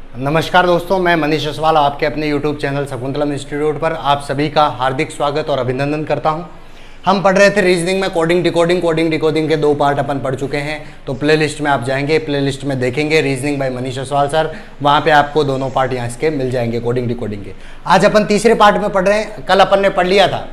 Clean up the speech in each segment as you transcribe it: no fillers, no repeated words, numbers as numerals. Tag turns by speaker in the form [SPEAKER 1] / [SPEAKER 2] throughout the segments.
[SPEAKER 1] नमस्कार दोस्तों, मैं मनीष जसवाल आपके अपने YouTube चैनल शकुंतलम इंस्टीट्यूट पर आप सभी का हार्दिक स्वागत और अभिनंदन करता हूं। हम पढ़ रहे थे रीजनिंग में कोडिंग डिकोडिंग के 2 पार्ट अपन पढ़ चुके हैं। तो प्लेलिस्ट में आप जाएंगे, प्लेलिस्ट में देखेंगे reasoning bye Manish Jaswal sir, वहां पे आपको दोनों पार्ट यहाँ इसके मिल जाएंगे कोडिंग डिकोडिंग के। आज अपन तीसरे पार्ट में पढ़ रहे हैं। कल अपन ने पढ़ लिया था,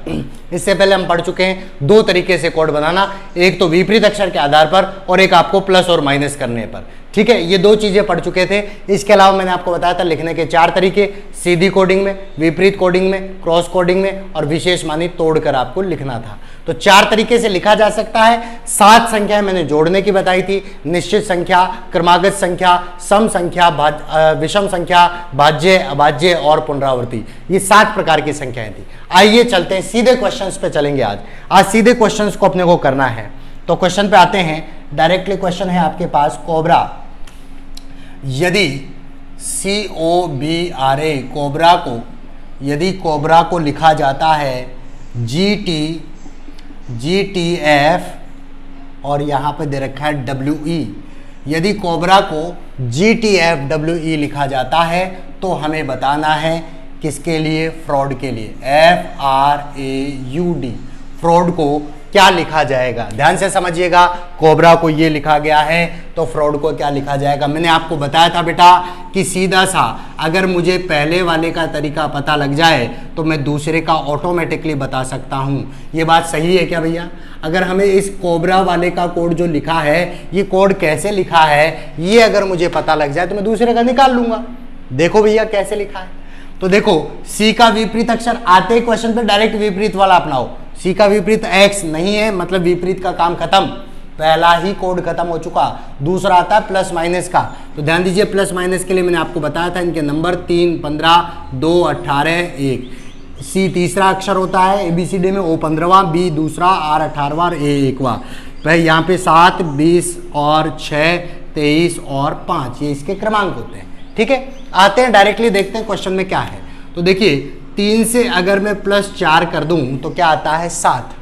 [SPEAKER 1] इससे पहले हम पढ़ चुके हैं 2 तरीके से कोड बनाना, एक तो विपरीत अक्षर के आधार पर और एक आपको प्लस और माइनस करने पर। ठीक है, ये 2 चीजें पढ़ चुके थे। इसके अलावा मैंने आपको बताया था लिखने के 4 तरीके, सीधी कोडिंग में, विपरीत कोडिंग में, क्रॉस कोडिंग में और विशेष मानी तोड़कर आपको लिखना था। तो 4 तरीके से लिखा जा सकता है। 7 संख्याएं मैंने जोड़ने की बताई थी, निश्चित संख्या, क्रमागत संख्या, सम संख्या, विषम संख्या, भाज्य, अभाज्य और पुनरावृत्ति। ये 7 प्रकार की संख्याएं थी। आइए चलते हैं सीधे क्वेश्चंस पे चलेंगे। आज सीधे क्वेश्चंस को अपने को करना है। तो क्वेश्चन पे आते हैं डायरेक्टली। क्वेश्चन है आपके पास, कोबरा, यदि COBRA यदि कोबरा को लिखा जाता है GTF और यहां पे दे रखा है WE, यदि कोबरा को GTF WE लिखा जाता है तो हमें बताना है किसके लिए? फ्रॉड के लिए। FRAUD, फ्रॉड को क्या लिखा जाएगा? ध्यान से समझिएगा, कोबरा को ये लिखा गया है तो फ्रॉड को क्या लिखा जाएगा? मैंने आपको बताया था बेटा कि सीधा सा अगर मुझे पहले वाले का तरीका पता लग जाए तो मैं दूसरे का ऑटोमेटिकली बता सकता हूं। ये बात सही है क्या भैया? अगर हमें इस कोबरा वाले का कोड जो लिखा है, ये कोड कैसे लिखा है, ये अगर मुझे पता लग जाए तो मैं दूसरे का निकाल लूंगा। देखो भैया कैसे लिखा है। तो देखो, सी का विपरीत अक्षर आते ही क्वेश्चन पे डायरेक्ट विपरीत वाला अपनाओ। सी का विपरीत एक्स नहीं है, मतलब विपरीत का काम खत्म, पहला ही कोड खत्म हो चुका। दूसरा आता है प्लस माइनस का। तो ध्यान दीजिए, प्लस माइनस के लिए मैंने आपको बताया था इनके नंबर 3, 15, 2, 18, 1। सी तीसरा अक्षर होता है ABCD में, O 15वां, B दूसरा, R 18वां और A 1वां। भाई यहाँ पे 7, 20 और 6, 23 और 5 ये इसके क्रमांक होते हैं। ठीक है, आते हैं डायरेक्टली देखते हैं क्वेश्चन में क्या है। तो देखिए, 3 से अगर मैं +4 कर दूं तो क्या आता है? 7।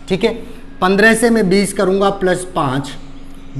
[SPEAKER 1] ठीक है, 15 से मैं 20 करूंगा +5,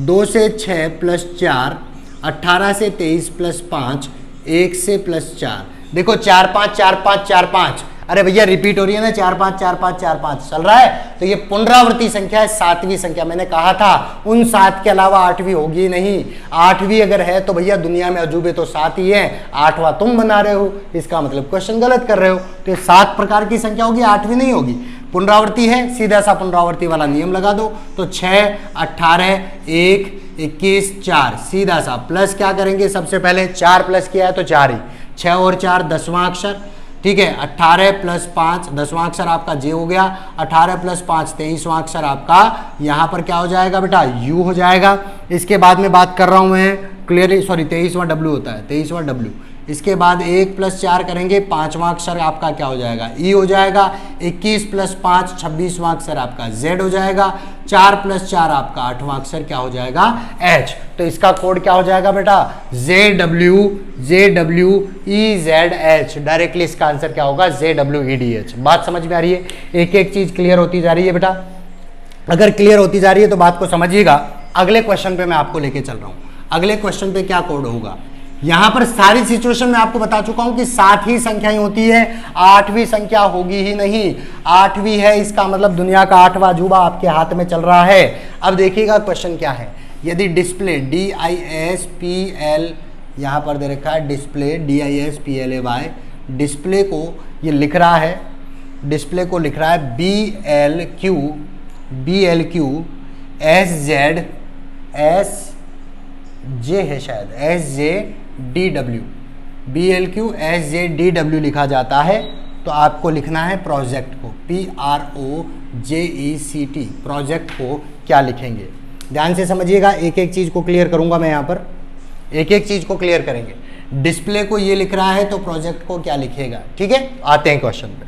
[SPEAKER 1] 2 से 6 +4, 18 से 23 +5, 1 से +4। देखो 4 5 4 5 4 5, अरे भैया रिपीट हो रही है ना, 4 5 4 5 4 5 चल रहा है। तो ये पुनरावृत्ति संख्या है, 7वीं संख्या। मैंने कहा था उन 7 के अलावा 8वीं होगी नहीं। 8वीं अगर है तो भैया दुनिया में अजूबे तो 7 ही है, 8वां तुम बना रहे हो, इसका मतलब क्वेश्चन गलत कर रहे हो। तो 7 प्रकार की संख्या होगी, 8वीं नहीं होगी। पुनरावृत्ति है, सीधा सा पुनरावृत्ति वाला नियम लगा दो। तो 6, 18, 1, 21, 4, सीधा सा प्लस क्या करेंगे? सबसे पहले 4 प्लस किया है तो 4 ही, 6 और 4 10वां अक्षर। ठीक है, 18 + 5 10वां अक्षर आपका J हो गया, 18 + 5 23वां अक्षर आपका यहाँ पर क्या हो जाएगा बेटा? U हो जाएगा। इसके बाद में बात कर रहा हूँ मैं क्लियरली, सॉरी 23वां W होता है, 23वां W। इसके बाद 1 + 4 करेंगे, 5वां अक्षर आपका क्या हो जाएगा? E हो जाएगा। 21 + 5 26वां अक्षर आपका Z हो जाएगा। 4 + 4 आपका 8वां अक्षर क्या हो जाएगा? H। तो इसका कोड क्या हो जाएगा बेटा? ZWEZH। डायरेक्टली इसका आंसर क्या होगा? ZWEDH। बात समझ में आ रही है? एक एक चीज क्लियर होती जा रही है बेटा। अगर क्लियर होती जा रही है तो बात को समझिएगा। अगले क्वेश्चन पे मैं आपको लेके चल रहा हूं। अगले क्वेश्चन पे क्या कोड होगा? यहां पर सारी सिचुएशन में आपको बता चुका हूं कि 7 ही संख्याएं होती है, 8वीं संख्या होगी ही नहीं। 8वीं है, इसका मतलब दुनिया का 8वां अजूबा आपके हाथ में चल रहा है। अब देखिएगा क्वेश्चन क्या है। यदि डिस्प्ले DISPL यहां पर दे रखा है, डिस्प्ले DISPLAY, डिस्प्ले को ये लिख रहा है, डिस्प्ले को लिख रहा है BLQ SZ है शायद, SJDW, BLQ SJDW लिखा जाता है। तो आपको लिखना है प्रोजेक्ट को, PROJECT, प्रोजेक्ट को क्या लिखेंगे? ध्यान से समझिएगा, एक एक चीज को क्लियर करूंगा मैं यहाँ पर, एक एक चीज को क्लियर करेंगे। डिस्प्ले को ये लिख रहा है तो प्रोजेक्ट को क्या लिखेगा? ठीक है, आते हैं क्वेश्चन पे।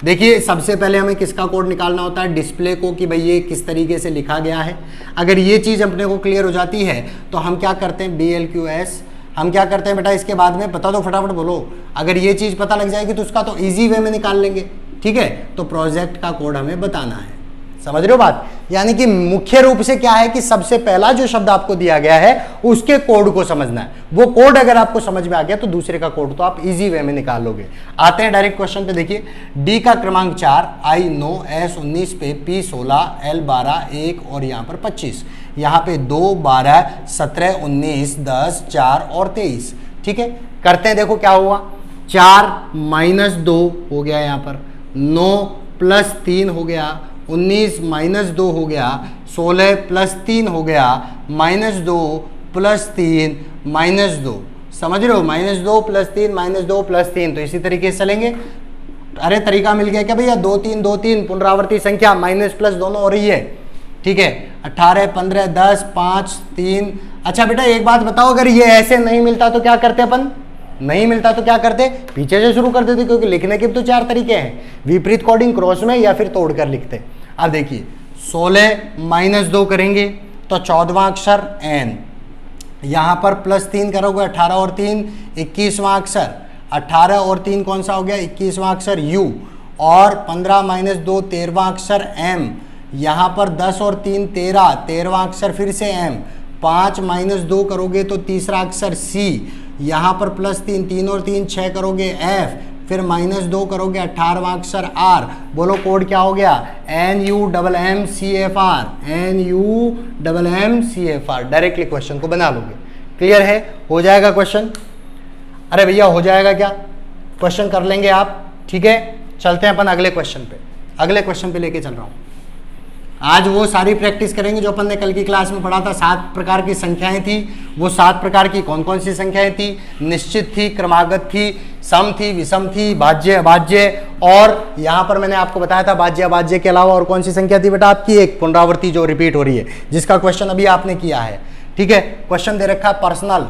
[SPEAKER 1] देखिए, सबसे पहले हमें किसका कोड निकालना होता है? डिस्प्ले को, कि भाई ये किस तरीके से लिखा गया है। अगर ये चीज़ अपने को क्लियर हो जाती है तो हम क्या करते हैं? BLQS हम क्या करते हैं बेटा? इसके बाद में बता दो, फटाफट बोलो। अगर ये चीज़ पता लग जाएगी तो उसका तो ईजी वे में निकाल लेंगे। ठीक है, तो प्रोजेक्ट का कोड हमें बताना है। समझ रहे हो बात? यानी कि मुख्य रूप से क्या है कि सबसे पहला जो शब्द आपको दिया गया है उसके कोड को समझना है। वो कोड अगर आपको समझ में आ गया तो दूसरे का कोड तो आप इजी वे में निकाल लोगे। आते हैं डायरेक्ट क्वेश्चन पे। देखिए डी का क्रमांक 4, आई 9, एस 19 पे, पी 16, एल 12, 1 और यहाँ पर 25। यहाँ पे 2, 12, 17, 19, 10, 4 और 23। ठीक है, करते हैं। देखो क्या हुआ, 4 माइनस 2 हो गया, यहाँ पर 9 प्लस 3 हो गया, 19 माइनस 2 हो गया, 16 प्लस 3 हो गया, माइनस 2 प्लस 3 माइनस 2। समझ रहे हो, माइनस 2 प्लस 3 माइनस 2 प्लस 3। तो इसी तरीके से चलेंगे। अरे तरीका मिल गया क्या भैया? 2 3 2 3 पुनरावर्ती संख्या, माइनस प्लस दोनों हो रही है। ठीक है, 18 15 10 5 3। अच्छा बेटा एक बात बताओ, अगर ये ऐसे नहीं मिलता तो क्या करते अपन? नहीं मिलता तो क्या करते? पीछे से शुरू कर देते, क्योंकि लिखने के भी तो 4 तरीके हैं, विपरीत कोडिंग, क्रॉस में, या फिर तोड़कर लिखते। अब देखिए 16 माइनस 2 करेंगे तो 14वां अक्षर एन, यहाँ पर प्लस 3 करोगे, 18 और 3 21वां अक्षर, 18 और 3 कौन सा हो गया? 21वां अक्षर यू, और 15 माइनस 2 13वां अक्षर एम, यहाँ पर 10 और 3 13, 13वां अक्षर फिर से एम, 5 माइनस 2 करोगे तो तीसरा अक्षर सी, यहाँ पर प्लस 3, 3 और 3 6 करोगे एफ, फिर माइनस 2 करोगे 18वां अक्षर आर। बोलो कोड क्या हो गया? NUMMCFR, NUMMCFR। डायरेक्टली क्वेश्चन को बना लोगे। क्लियर है? हो जाएगा क्वेश्चन? अरे भैया हो जाएगा क्या? क्वेश्चन कर लेंगे आप। ठीक है, चलते हैं अपन अगले क्वेश्चन पे। अगले क्वेश्चन पे लेके चल रहा हूँ। आज वो सारी प्रैक्टिस करेंगे जो अपन ने कल की क्लास में पढ़ा था। 7 प्रकार की संख्याएं थी। वो 7 प्रकार की कौन कौन सी संख्याएं थी? निश्चित थी, क्रमागत थी, सम थी, विषम थी, भाज्य अभाज्य, और यहाँ पर मैंने आपको बताया था भाज्य अभाज्य के अलावा और कौन सी संख्या थी बेटा आपकी? एक पुनरावृत्ति जो रिपीट हो रही है, जिसका क्वेश्चन अभी आपने किया है। ठीक है, क्वेश्चन दे रखा पर्सनल,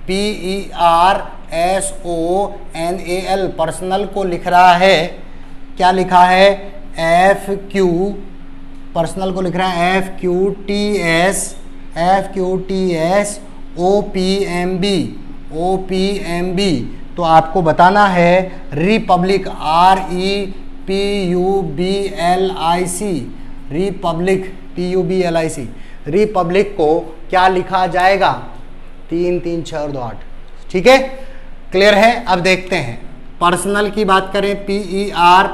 [SPEAKER 1] PERSONAL, पर्सनल को लिख रहा है, क्या लिखा है? FQ, पर्सनल को लिख रहा है FQTS OPMB। तो आपको बताना है रिपब्लिक, REPUBLIC, रिपब्लिक को क्या लिखा जाएगा? 3 3 6 और 2 8। ठीक है, क्लियर है? अब देखते हैं पर्सनल की बात करें, PERSONAL।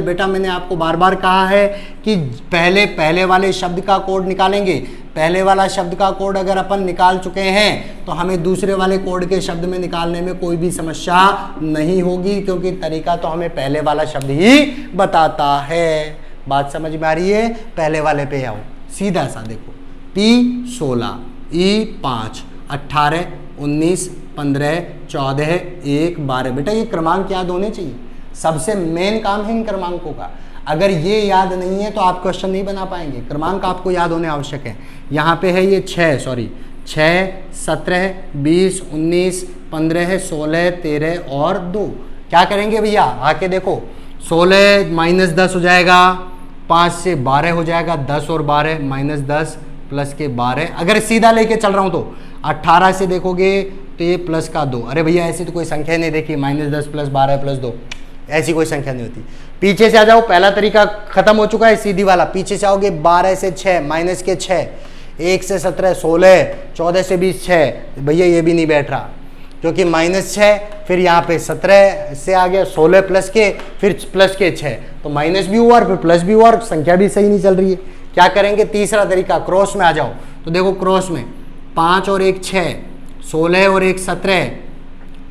[SPEAKER 1] बेटा मैंने आपको बार बार कहा है कि पहले वाले शब्द का कोड निकालेंगे। पहले वाला शब्द का कोड अगर अपन निकाल चुके हैं तो हमें दूसरे वाले कोड के शब्द में निकालने में कोई भी समस्या नहीं होगी, क्योंकि तरीका तो हमें पहले वाला शब्द ही बताता है। बात समझ में आ रही है? पहले वाले पे आओ, सीधा सा देखो, P16, E5, 18 19 15 14 1 12। बेटा ये क्रमांक याद होने चाहिए, सबसे मेन काम है इन क्रमांकों का। अगर ये याद नहीं है तो आप क्वेश्चन नहीं बना पाएंगे। क्रमांक आपको याद होने आवश्यक है। यहाँ पे है ये 6 17 20 19 15 16 13 और 2। क्या करेंगे भैया? आके देखो, 16 माइनस 10 हो जाएगा, 5 से 12 हो जाएगा, 10 और 12 माइनस 10 प्लस के 12। अगर सीधा लेके चल रहा हूँ तो 18 से देखोगे तो ये प्लस का 2। अरे भैया ऐसी तो कोई संख्या नहीं देखी, माइनस 10 प्लस 12 प्लस 2, ऐसी कोई संख्या नहीं होती। पीछे से आ जाओ, पहला तरीका खत्म हो चुका है, सीधी वाला। पीछे से आओगे, 12 से 6 माइनस के 6, 1 से 17 16, 14 से 20 6। भैया ये भी नहीं बैठ रहा, क्योंकि माइनस 6, फिर यहाँ पे 17 से आ गया 16 प्लस के, फिर प्लस के 6, तो माइनस भी हुआ और फिर प्लस भी हुआ और संख्या भी सही नहीं चल रही है। क्या करेंगे? तीसरा तरीका, क्रॉस में आ जाओ। तो देखो क्रॉस में 5 और 1 6, 16 और 1 17,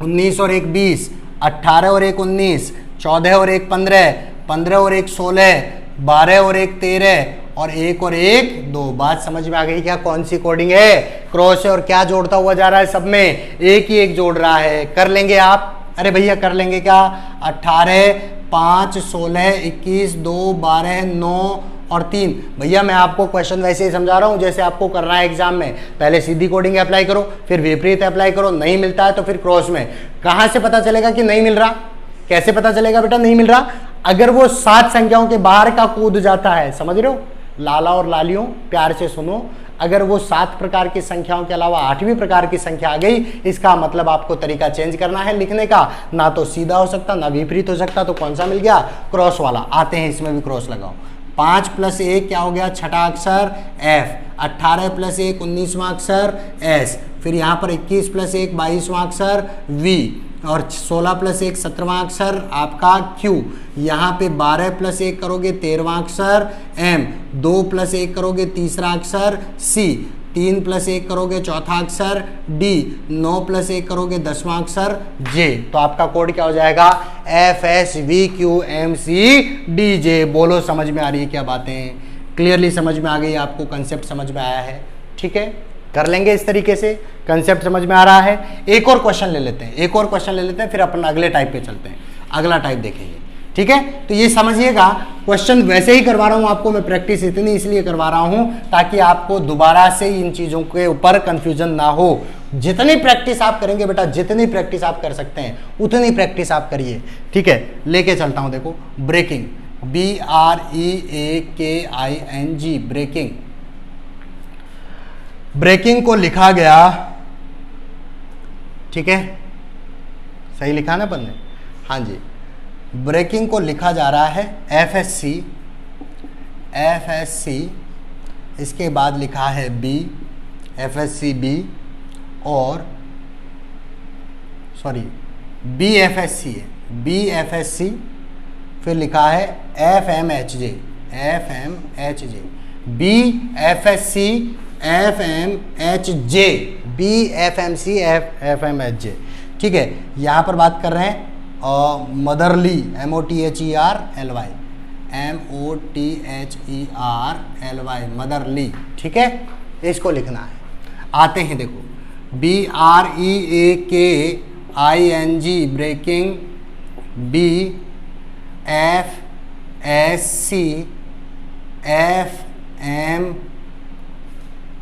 [SPEAKER 1] 19 और 1 20, 18 और 1 19, 14 और 1 15, 15 और 1 16, 12 और 1 13 और 1 और 1 2। बात समझ में आ गई क्या? कौन सी कोडिंग है? क्रॉस है, और क्या जोड़ता हुआ जा रहा है? सब में एक ही एक जोड़ रहा है। कर लेंगे आप? अरे भैया कर लेंगे क्या? 18 5 16 21 2 12 9 और 3। भैया मैं आपको क्वेश्चन वैसे ही समझा रहा हूँ जैसे आपको करना है एग्जाम में। पहले सीधी कोडिंग अप्लाई करो, फिर विपरीत अप्लाई करो, नहीं मिलता है तो फिर क्रॉस में। कहाँ से पता चलेगा कि नहीं मिल रहा? कैसे पता चलेगा बेटा नहीं मिल रहा? अगर वो 7 संख्याओं के बाहर का कूद जाता है, समझ रहे हो? लाला और लालियों प्यार से सुनो, अगर वो 7 प्रकार की संख्याओं के अलावा 8वीं प्रकार की संख्या आ गई, इसका मतलब आपको तरीका चेंज करना है लिखने का, ना तो सीधा हो सकता ना विपरीत हो सकता, तो कौन सा मिल गया, क्रॉस वाला। आते हैं इसमें भी क्रॉस लगाओ। 5 + 1 क्या हो गया, छठा अक्षर F, 18 + 1 19वां अक्षर S, फिर यहाँ पर 21 + 1 22वां अक्षर V, और 16 + 1 17वां अक्षर आपका Q, यहाँ पे 12 + 1 करोगे 13वां अक्षर M, 2 + 1 करोगे तीसरा अक्षर C, 3 + 1 करोगे चौथा अक्षर D, 9 + 1 करोगे 10वां अक्षर J। तो आपका कोड क्या हो जाएगा, FSVQMCDJ। बोलो समझ में आ रही है क्या बातें, क्लियरली समझ में आ गई, आपको कंसेप्ट समझ में आया है, ठीक है, कर लेंगे इस तरीके से, कंसेप्ट समझ में आ रहा है। एक और क्वेश्चन ले लेते हैं, एक और क्वेश्चन ले लेते हैं, फिर अपन अगले टाइप पे चलते हैं, अगला टाइप देखेंगे, ठीक है। तो ये समझिएगा, क्वेश्चन वैसे ही करवा रहा हूं आपको मैं, प्रैक्टिस इतनी इसलिए करवा रहा हूं ताकि आपको दोबारा से इन चीजों के ऊपर कंफ्यूजन ना हो। जितनी प्रैक्टिस आप करेंगे बेटा, जितनी प्रैक्टिस आप कर सकते हैं उतनी प्रैक्टिस आप करिए, ठीक है। लेके चलता हूं, देखो ब्रेकिंग, BREAKING, ब्रेकिंग। ब्रेकिंग को लिखा गया, ठीक है, सही लिखा ना अपन ने, हाँ जी, ब्रेकिंग को लिखा जा रहा है FSC, इसके बाद लिखा है B, FSCB, और सॉरी BFSC है, BFSC, फिर लिखा है FMHJ, BFSC FMHJ, BFMC FMHJ, ठीक है। यहाँ पर बात कर रहे हैं मदरली, MOTHERLY, मदरली, ठीक है, इसको लिखना है। आते हैं देखो, BREAKING, ब्रेकिंग, BFSC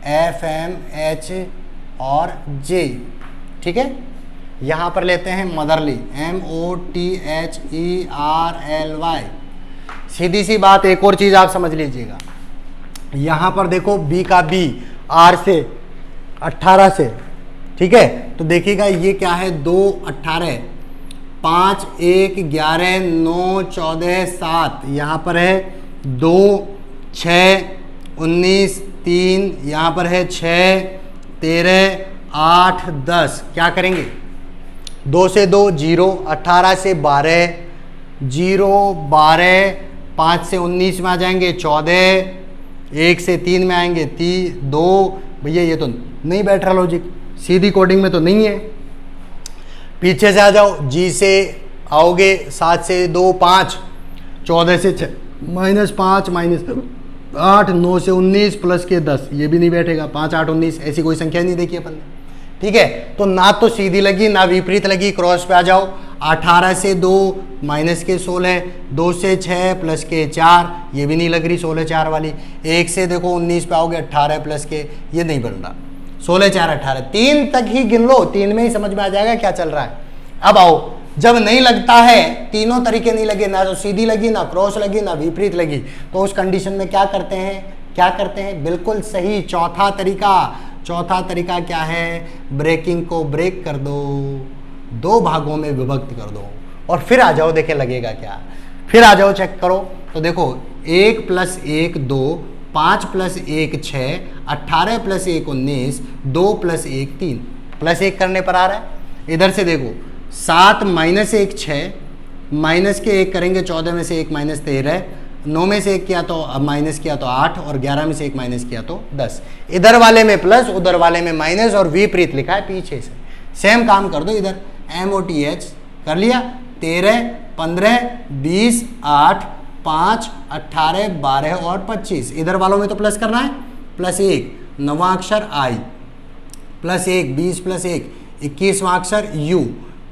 [SPEAKER 1] FMH और J, ठीक है। यहां पर लेते हैं मदरली, MOTHERLY। सीधी सी बात, एक और चीज आप समझ लीजिएगा, यहां पर देखो B का B, R से 18 से, ठीक है, तो देखिएगा ये क्या है, 2 18, 5 1 11 9 14 7, यहाँ पर है 2 6 19 3, यहाँ पर है 6 13 8 10। क्या करेंगे, 2 से 2 0, 18 से 12 0 12, 5 से 19 में आ जाएंगे 14, 1 से 3 में आएंगे 2। भैया ये तो नहीं बैठ रहा लॉजिक, सीधी कोडिंग में तो नहीं है। पीछे से आ जाओ, G से आओगे 7 से 2 5, 14 से 6 -5 -8, 9 से 19 प्लस के 10, ये भी नहीं बैठेगा, 5 8 19, ऐसी कोई संख्या नहीं देखी अपन ने, ठीक है। तो ना तो सीधी लगी ना विपरीत लगी, क्रॉस पे आ जाओ। 18 से 2 माइनस के 16, 2 से 6 प्लस के 4, ये भी नहीं लग रही 16 4 वाली। 1 से देखो 19 पे आओगे 18 प्लस के, ये नहीं बन रहा, 16 4 18, 3 तक ही गिन लो, 3 में ही समझ में आ जाएगा क्या चल रहा है। अब आओ, जब नहीं लगता है, तीनों तरीके नहीं लगे, ना तो सीधी लगी ना क्रॉस लगी ना विपरीत लगी, तो उस कंडीशन में क्या करते हैं, बिल्कुल सही, चौथा तरीका क्या है, ब्रेकिंग को ब्रेक कर दो, 2 भागों में विभक्त कर दो, और फिर आ जाओ, देखे लगेगा क्या, फिर आ जाओ चेक करो। तो देखो 1 + 1 2, 5 + 1 6, 18 + 1 19, 2 + 1 3, +1 करने पर आ रहा है। इधर से देखो 7 - 1 6, माइनस के 1 करेंगे, 14 में से 1 - 13, 9 में से 1 किया तो माइनस किया तो 8, और 11 में से 1 माइनस किया तो 10। इधर वाले में प्लस, उधर वाले में माइनस, और विपरीत लिखा है पीछे से। सेम काम कर दो इधर, MOTH कर लिया, 13 15 20 8 5 18 12 और 25। इधर वालों में तो प्लस करना है, +1 9वां अक्षर I, +1 20 + 1 21वां अक्षर U,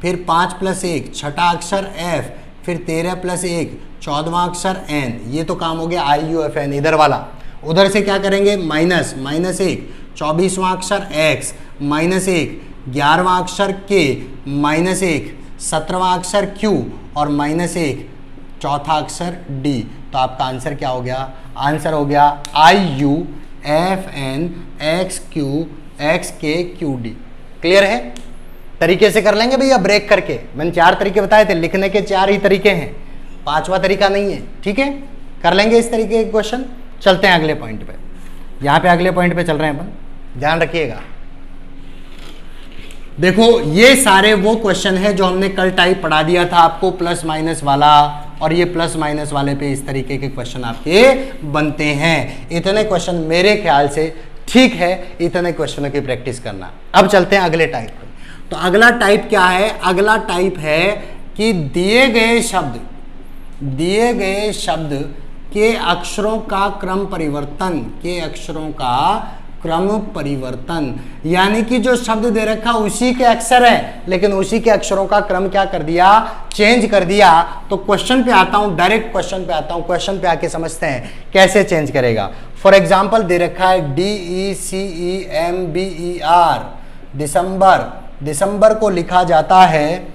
[SPEAKER 1] फिर 5 + 1 छठा अक्षर F, फिर 13 + 1 14वां अक्षर N। ये तो काम हो गया IUFN इधर वाला। उधर से क्या करेंगे, -1 24वां अक्षर X, -1 11वां अक्षर K, -1 17वां अक्षर Q, और -1 चौथा अक्षर D। तो आपका आंसर क्या हो गया, आंसर हो गया FN XQ XKQD। क्लियर है? तरीके से कर लेंगे भैया ब्रेक करके। मैंने 4 तरीके बताए थे, लिखने के 4 ही तरीके हैं, 5वां तरीका नहीं है। ठीक है, कर लेंगे इस तरीके के क्वेश्चन। चलते हैं अगले पॉइंट पे। यहाँ पे अगले पॉइंट पे चल रहे हैं अपन, ध्यान रखिएगा। देखो ये सारे वो क्वेश्चन है जो हमने कल टाइप पढ़ा दिया था आपको, प्लस माइनस वाला, और ये प्लस माइनस वाले पे इस तरीके के क्वेश्चन आपके बनते हैं। इतने क्वेश्चन मेरे ख्याल से ठीक है, इतने क्वेश्चनों की प्रैक्टिस करना। अब चलते हैं अगले टाइप पे। तो अगला टाइप क्या है? अगला टाइप है कि दिए गए शब्द के अक्षरों का क्रम परिवर्तन, यानी कि जो शब्द दे रखा उसी के अक्षर है, लेकिन उसी के अक्षरों का क्रम क्या कर दिया? चेंज कर दिया। तो क्वेश्चन पे आता हूं, डायरेक्ट क्वेश्चन पे आता हूं। क्वेश्चन पे आके समझते हैं कैसे चेंज करेगा। फॉर एग्जाम्पल दे रखा है DECEMBER, दिसंबर को लिखा जाता है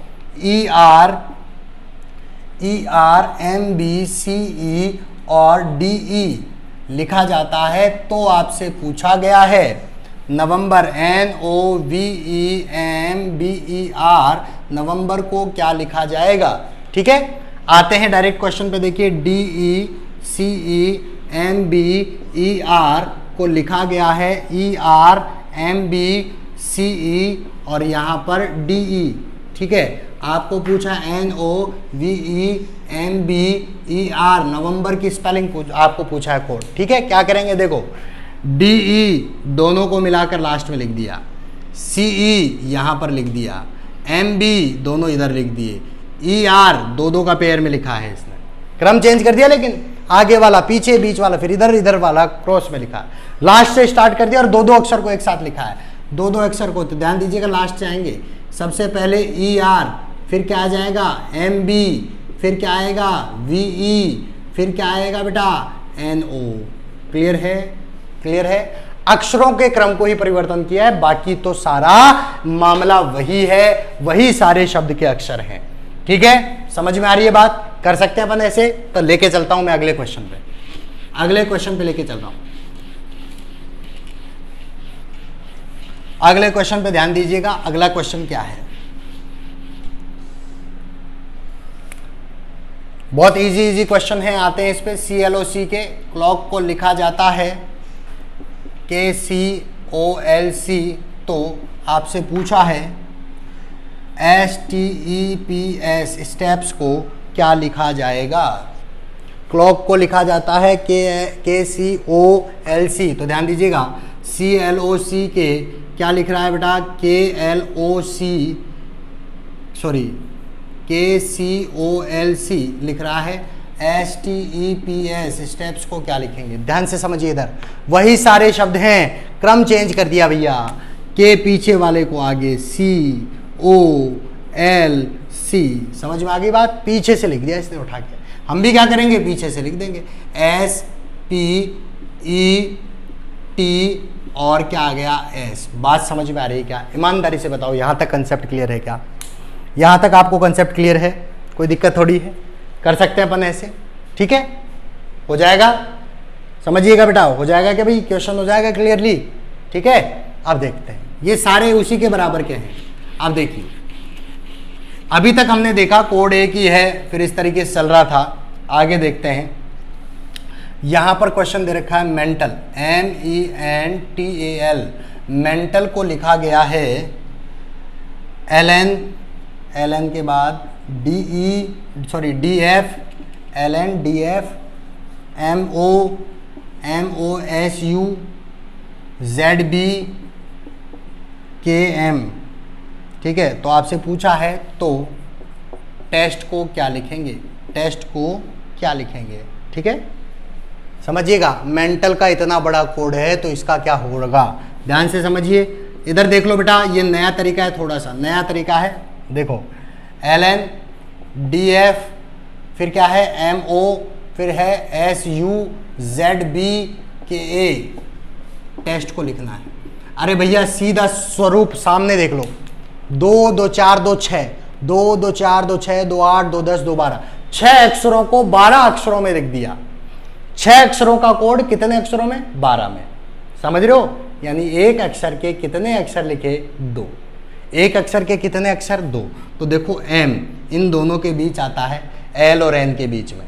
[SPEAKER 1] ERMBCE और DE लिखा जाता है। तो आपसे पूछा गया है नवंबर NOVEMBER, नवंबर को क्या लिखा जाएगा? ठीक है, आते हैं डायरेक्ट क्वेश्चन पे। देखिए DECEMBER को लिखा गया है ERMBCE और यहाँ पर DE। ठीक है, आपको पूछा NOVEMBER, नवंबर की स्पेलिंग आपको पूछा है कोड। ठीक है, क्या करेंगे? देखो DE दोनों को मिलाकर लास्ट में लिख दिया, CE यहाँ पर लिख दिया, MB दोनों इधर लिख दिए, ER दो का पेयर में लिखा है। इसने क्रम चेंज कर दिया, लेकिन आगे वाला पीछे, बीच वाला फिर इधर वाला क्रॉस में लिखा, लास्ट से स्टार्ट कर दिया और दो अक्षर को एक साथ लिखा है। दो अक्षर को तो ध्यान दीजिएगा, लास्ट से आएंगे। सबसे पहले ER, फिर क्या आ जाएगा MB, फिर क्या आएगा VE, फिर क्या आएगा बेटा NO। क्लियर है? क्लियर है? अक्षरों के क्रम को ही परिवर्तन किया है, बाकी तो सारा मामला वही है, वही सारे शब्द के अक्षर हैं। ठीक है, समझ में आ रही है बात? कर सकते हैं अपन ऐसे। तो लेके चलता हूं मैं अगले क्वेश्चन पे, लेके चल रहा हूं। अगले क्वेश्चन पे ध्यान दीजिएगा। अगला क्वेश्चन क्या है? बहुत इजी क्वेश्चन है, आते हैं इस पे। CLOC के क्लॉक को लिखा जाता है KCOLC। तो आपसे पूछा है STEPS, स्टेप्स को क्या लिखा जाएगा? क्लॉक को लिखा जाता है KCOLC। तो ध्यान दीजिएगा, CLOC के क्या लिख रहा है बेटा? KCOLC लिख रहा है। STEPS, स्टेप्स को क्या लिखेंगे? ध्यान से समझिए, इधर वही सारे शब्द हैं, क्रम चेंज कर दिया भैया। के पीछे वाले को आगे COLC, समझ में आ गई बात? पीछे से लिख दिया इसने उठा के। हम भी क्या करेंगे? पीछे से लिख देंगे SPET और क्या आ गया S। बात समझ में आ रही है क्या? ईमानदारी से बताओ, यहाँ तक कंसेप्ट क्लियर है क्या? यहाँ तक आपको कंसेप्ट क्लियर है? कोई दिक्कत थोड़ी है, कर सकते हैं अपन ऐसे। ठीक है, हो जाएगा? समझिएगा बेटा, हो जाएगा क्या भाई? क्वेश्चन हो जाएगा क्लियरली? ठीक है, अब देखते हैं। ये सारे उसी के बराबर के हैं। अब देखिए, अभी तक हमने देखा कोड एक ही है, फिर इस तरीके से चल रहा था। आगे देखते हैं, यहाँ पर क्वेश्चन दे रखा है मेंटल, MENTAL। मेंटल को लिखा गया है LN के बाद DF, LN DF, MOSU, ZB, KM। ठीक है, तो आपसे पूछा है तो टेस्ट को क्या लिखेंगे? ठीक है, समझिएगा। मेंटल का इतना बड़ा कोड है तो इसका क्या होगा, ध्यान से समझिए। इधर देख लो बेटा, ये नया तरीका है, थोड़ा सा नया तरीका है। देखो LN DF, फिर क्या है MO, फिर है SU ZB KA। टेस्ट को लिखना है। अरे भैया सीधा स्वरूप सामने देख लो, 2 2 4 2 6, 2 2 4 2 6, 2 8 2 10 2 12, 6 अक्षरों को 12 अक्षरों में लिख दिया। 6 अक्षरों का कोड कितने अक्षरों में? 12 में। समझ रहे हो? यानी एक अक्षर के कितने अक्षर लिखे? 2। एक अक्षर के कितने अक्षर? 2। तो देखो M इन दोनों के बीच आता है, L और N के बीच में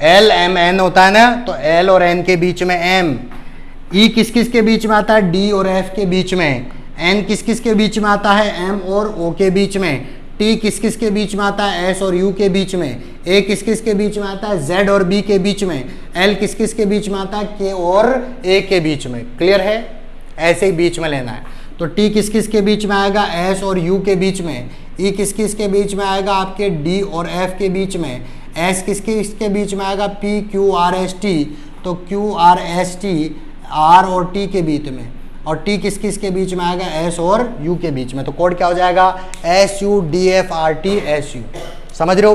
[SPEAKER 1] L M N होता है ना, तो L और N के बीच में M। E किस किस के बीच में आता है? D और F के बीच में। N किस किस के बीच में आता है? M और O के बीच में। T किस किस के बीच में आता है? S और U के बीच में। A किस किस के बीच में आता है? Z और B के बीच में। L किस किस के बीच में आता है? K और A के बीच में। क्लियर है? ऐसे ही बीच में लेना है। तो T किस किस के बीच में आएगा? S और U के बीच में। E किस किस के बीच में आएगा? आपके D और F के बीच में। S किस किस के बीच में आएगा? P Q R S T, तो Q R S T R और T के बीच में। और T किस किस के बीच में आएगा? S और U के बीच में। तो कोड क्या हो जाएगा? S U D F R T S U। समझ रहे हो?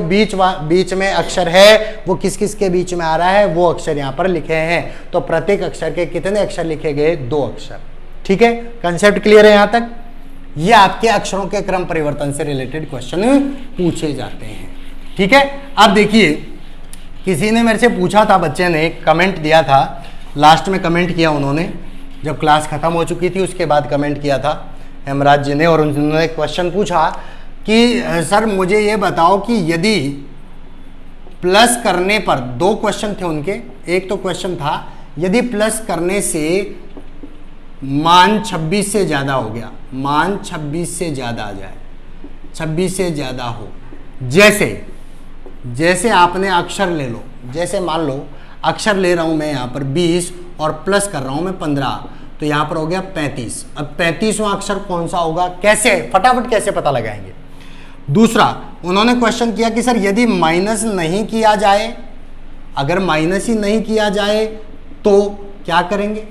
[SPEAKER 1] बीच में अक्षर है, वो किस किस के बीच में आ रहा है, वो अक्षर यहाँ पर लिखे हैं। तो प्रत्येक अक्षर के कितने अक्षर लिखे गए? 2 अक्षर। ठीक है, कंसेप्ट क्लियर है यहाँ तक? ये आपके अक्षरों के क्रम परिवर्तन से रिलेटेड क्वेश्चन पूछे जाते हैं। ठीक है, अब देखिए, किसी ने मेरे से पूछा था, बच्चे ने कमेंट दिया था, लास्ट में कमेंट किया उन्होंने, जब क्लास खत्म हो चुकी थी उसके बाद कमेंट किया था हेमराज जी ने, और उन्होंने क्वेश्चन पूछा कि सर मुझे ये बताओ कि यदि प्लस करने पर, 2 क्वेश्चन थे उनके। एक तो क्वेश्चन था यदि प्लस करने से मान 26 से ज़्यादा हो गया, मान 26 से ज़्यादा आ जाए, 26 से ज़्यादा हो, जैसे आपने अक्षर ले लो, जैसे मान लो अक्षर ले रहा हूँ मैं यहाँ पर 20 और प्लस कर रहा हूँ मैं 15, तो यहाँ पर हो गया 35। अब 35वां अक्षर कौन सा होगा? कैसे, फटाफट कैसे पता लगाएंगे? दूसरा उन्होंने क्वेश्चन किया कि सर यदि माइनस नहीं किया जाए, अगर माइनस ही नहीं किया जाए तो क्या करेंगे?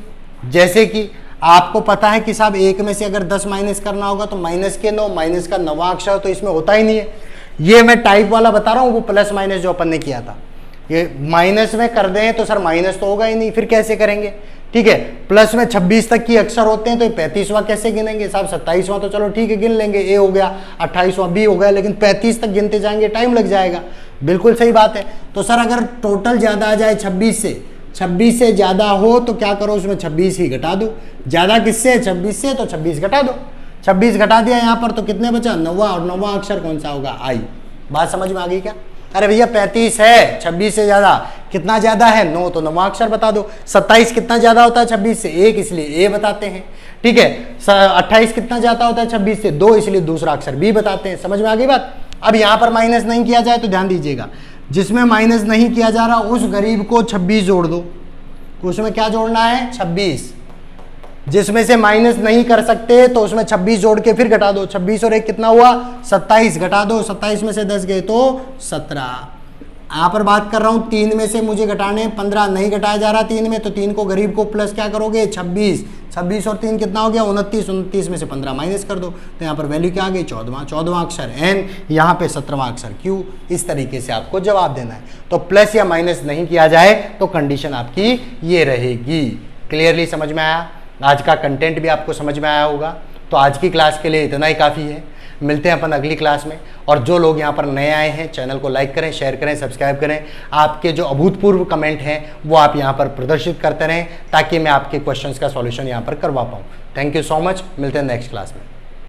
[SPEAKER 1] जैसे कि आपको पता है कि साहब 1 में से अगर 10 माइनस करना होगा तो माइनस के 9, माइनस का 9वां अक्षर तो इसमें होता ही नहीं है। ये मैं टाइप वाला बता रहा हूँ, वो प्लस माइनस जो अपन ने किया था, ये माइनस में कर दें तो सर माइनस तो होगा ही नहीं, फिर कैसे करेंगे? ठीक है, प्लस में 26 तक की अक्षर होते हैं तो 35वां कैसे गिनेंगे? साहब 27वां तो चलो ठीक है गिन लेंगे, ए हो गया, 28वां बी हो गया, लेकिन 35 तक गिनते जाएंगे टाइम लग जाएगा। बिल्कुल सही बात है। तो सर अगर टोटल ज़्यादा आ जाए 26 से ज़्यादा हो तो क्या करो? उसमें 26 ही घटा दो। ज़्यादा किससे? 26 से, तो 26 घटा दो। 26 घटा दिया यहाँ पर तो कितने बचा? 9वां, और 9वां अक्षर कौन सा होगा? आई। बात समझ में आ गई क्या? अरे भैया 35 है 26 से ज्यादा, कितना ज्यादा है? 9, तो 9वां अक्षर बता दो। 27 कितना ज्यादा होता है 26 से? 1, इसलिए ए बताते हैं। ठीक है, 28 कितना ज्यादा होता है 26 से? 2, इसलिए दूसरा अक्षर बी बताते हैं। समझ में आ गई बात? अब यहाँ पर माइनस नहीं किया जाए तो ध्यान दीजिएगा, जिसमें माइनस नहीं किया जा रहा उस गरीब को 26 जोड़ दो। उसमें क्या जोड़ना है? 26। जिसमें से माइनस नहीं कर सकते तो उसमें 26 जोड़ के फिर घटा दो। 26 और 1 कितना हुआ? 27, घटा दो। 27 में से 10 गए तो 17। यहाँ पर बात कर रहा हूँ 3 में से मुझे घटाने 15, नहीं घटाया जा रहा 3 में, तो 3 को गरीब को प्लस क्या करोगे? 26। 26 और 3 कितना हो गया? 29। 29 में से 15 माइनस कर दो, तो यहाँ पर वैल्यू क्या आ गई? 14वां अक्षर एन, यहाँ पे 17वां अक्षर क्यू। इस तरीके से आपको जवाब देना है। तो प्लस या माइनस नहीं किया जाए तो कंडीशन आपकी ये रहेगी। क्लियरली समझ में आया? आज का कंटेंट भी आपको समझ में आया होगा। तो आज की क्लास के लिए इतना ही काफ़ी है। मिलते हैं अपन अगली क्लास में। और जो लोग यहाँ पर नए आए हैं, चैनल को लाइक करें, शेयर करें, सब्सक्राइब करें। आपके जो अभूतपूर्व कमेंट हैं वो आप यहाँ पर प्रदर्शित करते रहें, ताकि मैं आपके क्वेश्चंस का सॉल्यूशन यहाँ पर करवा पाऊँ। Thank you so much. मिलते हैं नेक्स्ट क्लास में।